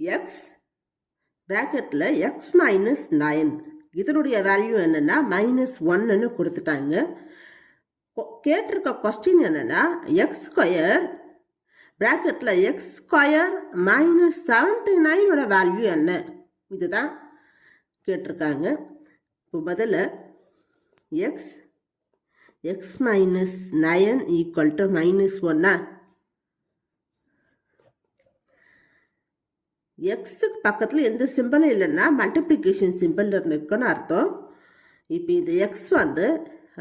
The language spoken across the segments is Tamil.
எக்ஸ் ப்ராக்கெட்டில் எக்ஸ் மைனஸ் 9 இதனுடைய வேல்யூ என்னென்னா -1ன்னு கொடுத்துட்டாங்க. கேட்டிருக்க கொஸ்டின் என்னென்னா எக்ஸ் ஸ்கொயர் ப்ராக்கெட்டில் எக்ஸ் ஸ்கொயர் -79ஓட வேல்யூ என்ன, இதுதான் கேட்டிருக்காங்க. இப்போ பதில் எக்ஸ் மைனஸ் 9 ஈக்குவல் டு -1. எக்ஸுக்கு பக்கத்தில் எந்த சிம்பிளும் இல்லைன்னா மல்டிப்ளிகேஷன் சிம்பிள் இருக்குன்னு அர்த்தம். இப்போ இந்த எக்ஸ் வந்து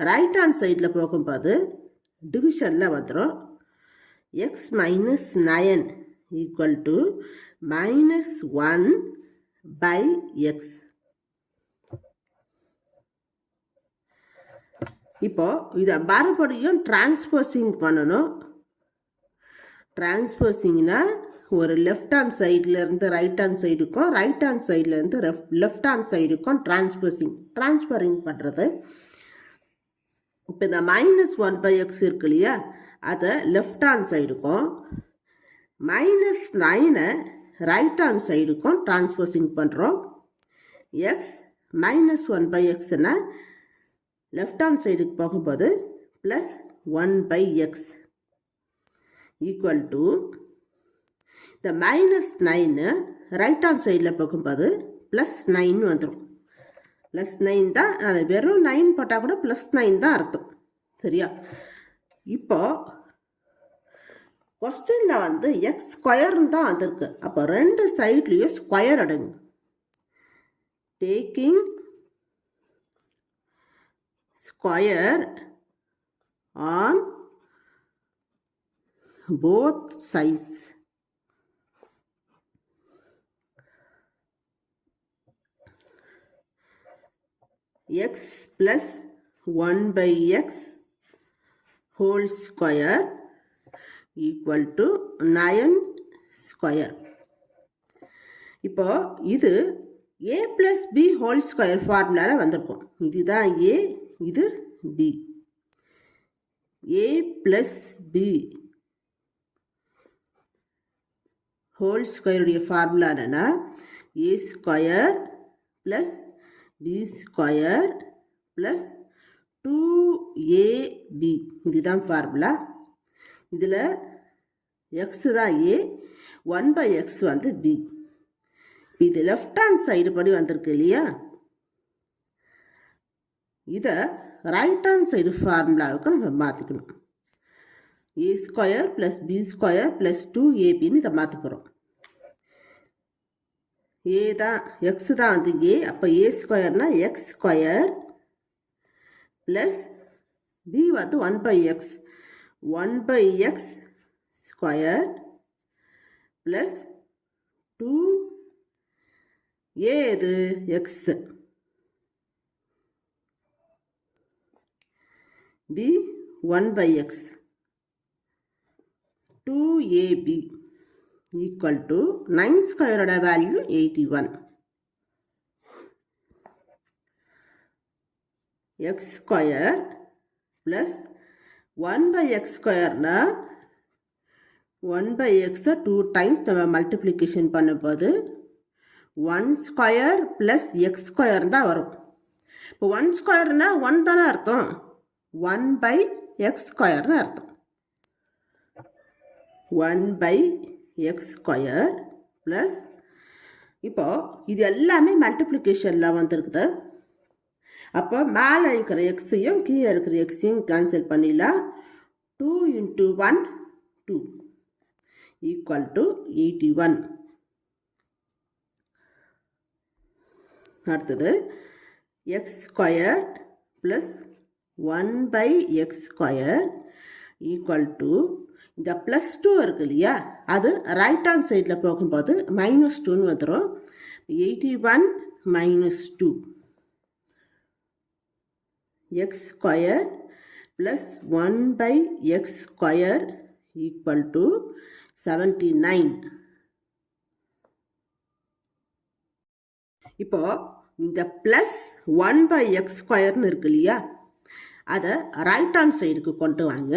ரைட் ஹேண்ட் சைடில் போகும்போது டிவிஷனில் வந்துடும். X minus 9 equal to -1/x. இப்போ இதை மறுபடியும் டிரான்ஸ்போசிங் பண்ணணும். டிரான்ஸ்போசிங்னா ஒரு லெஃப்ட் ஹேண்ட் சைட்லேருந்து ரைட் ஹேண்ட் சைடுக்கும் ரைட் ஹேண்ட் சைட்லேருந்து லெஃப்ட் ஹேண்ட் சைடுக்கும் ட்ரான்ஸ்ஃபரிங் பண்ணுறது. இப்போ இந்த -1/x இருக்கு இல்லையா, அதை லெஃப்ட் ஹேண்ட் சைடுக்கும் -9 ரைட் ஹேண்ட் சைடுக்கும் ட்ரான்ஸ்போசிங் பண்ணுறோம். எக்ஸ் -1/xனா லெஃப்ட் ஹேண்ட் சைடுக்கு போகும்போது +1/x ஈக்குவல் டு இந்த -9 ரைட் ஹேண்ட் சைடில் போகும்போது +9 வந்துடும். +9 தான், அது வெறும் 9 போட்டால் கூட +9 தான் அர்த்தம். சரியா? இப்போ கொஸ்டினில் வந்து எக்ஸ் ஸ்கொயர்னு தான் வந்திருக்கு. அப்போ ரெண்டு சைட்லேயும் ஸ்கொயர் அடங்கு. Taking square on both sides. x plus 1/x whole square equal to 9 square. இப்போ இது a plus b whole square ஃபார்முலாவில் வந்திருக்கும். இதுதான் a, இது b. a plus b whole square உடைய ஃபார்முலா என்னன்னா a square plus b square plus 2ab. இதுதான் ஃபார்முலா. இதில் எக்ஸ் தான் a, 1/x வந்து b. இது லெஃப்ட் ஹேண்ட் சைடு படி வந்திருக்கு இல்லையா, இதை ரைட் ஹேண்ட் சைடு ஃபார்முலாவுக்கு நம்ம மாற்றிக்கணும். a square plus b square plus 2ab இதை மாற்ற போகிறோம். ஏ தான் எக்ஸ் தான் வந்து ஏ, அப்போ ஏ ஸ்கொயர்னா எக்ஸ் ஸ்கொயர் ப்ளஸ் பி வந்து 1/x ஸ்கொயர் ப்ளஸ் 2a இது X B 1/x 2ab equal to 9 ஸ்கொயரோட value 81. X square plus 1/x ஸ்கொயர்னா 1/x 2 டைம்ஸ் நம்ம மல்டிப்ளிகேஷன் பண்ணும்போது 1 ஸ்கொயர் ப்ளஸ் எக்ஸ் ஸ்கொயர் தான் வரும். இப்போ 1 ஸ்கொயர்னா 1 தானே அர்த்தம், 1/x ஸ்கொயர்னு அர்த்தம். 1/x ஸ்கொயர் ப்ளஸ் இப்போது இது எல்லாமே மல்டிப்ளிகேஷனில் வந்துருக்குது. அப்போ மேலே இருக்கிற எக்ஸையும் கீழே இருக்கிற எக்ஸையும் கேன்சல் பண்ணிடலாம். 2 × 1 2 ஈக்குவல் டு 81. அடுத்தது X square plus 1/x square equal to இந்த +2 இருக்கு இல்லையா, அது ரைட் ஹேண்ட் சைடில் போகும்போது -2ன்னு வந்துடும். 81 - 2 X square plus 1/x square equal to 79. இப்போது இந்த +1/x ஸ்கொயர்னு இருக்கு இல்லையா, அதை ரைட் ஹேண்ட் சைடுக்கு கொண்டு வாங்க.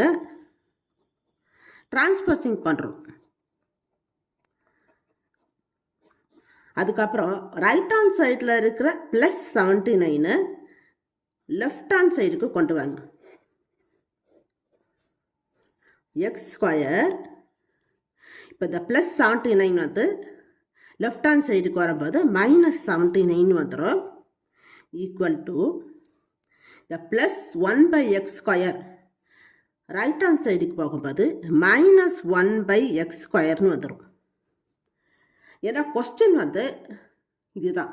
ட்ரான்ஸ்போசிங் பண்ணுறோம். அதுக்கப்புறம் ரைட் ஹேண்ட் சைடில் இருக்கிற +79 லெஃப்ட் ஹேண்ட் சைடுக்கு கொண்டு வாங்க. எக்ஸ் ஸ்கொயர் இப்போ இந்த +79 வந்து லெஃப்ட் ஹேண்ட் சைடுக்கு வரும்போது -79 வந்துடும். ஈக்குவல் டு இந்த +1/x² ரைட் ஹேண்ட் சைடுக்கு போகும்போது -1/x² வந்துடும். ஏன்னா கொஸ்டின் வந்து இதுதான்,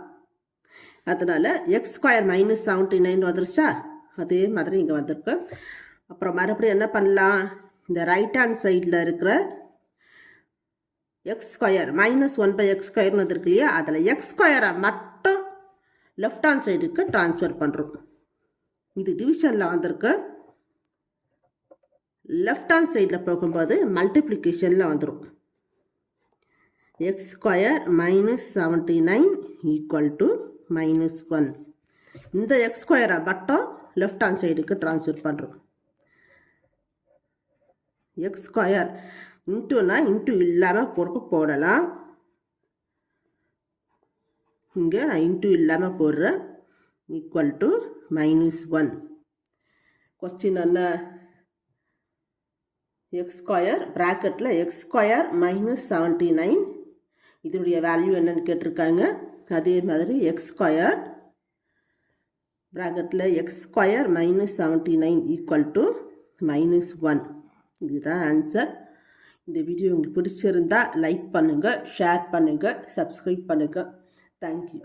அதனால் x² -79 வந்துருச்சா, அதே மாதிரி இங்கே வந்திருக்கு. அப்புறம் மறுபடியும் என்ன பண்ணலாம், இந்த ரைட் ஹேண்ட் சைடில் இருக்கிற x² -1/x² வந்துருக்கு இல்லையா, அதில் x² மட்டும் லெஃப்ட் ஹேண்ட் சைடுக்கு ட்ரான்ஸ்ஃபர் பண்ணுறோம். இது டிவிஷனில் வந்திருக்கு. லெஃப்ட் ஹேண்ட் சைடில் போகும்போது மல்டிப்ளிகேஷனில் வந்துடும். x² -79 equal to -1. இந்த x² மட்டும் லெஃப்ட் ஹேண்ட் சைடுக்கு ட்ரான்ஸ்ஃபர் பண்ணுறோம். x² இன்ட்டுனா இன்ட்டு இல்லாமல் போடலாம். இங்கே நான் இன்ட்டு இல்லாமல் போடுறேன். Equal to -1. கொஸ்டின் என்ன, x² ப்ராக்கெட்டில் x² -79 இதனுடைய வேல்யூ என்னன்னு கேட்டிருக்காங்க. அதே மாதிரி x² ப்ராக்கெட்டில் x² -79 ஈக்குவல் டு -1. இதுதான் ஆன்சர். இந்த வீடியோ உங்களுக்கு பிடிச்சிருந்தா லைக் பண்ணுங்கள், ஷேர் பண்ணுங்கள், சப்ஸ்கிரைப் பண்ணுங்கள். தேங்க்யூ.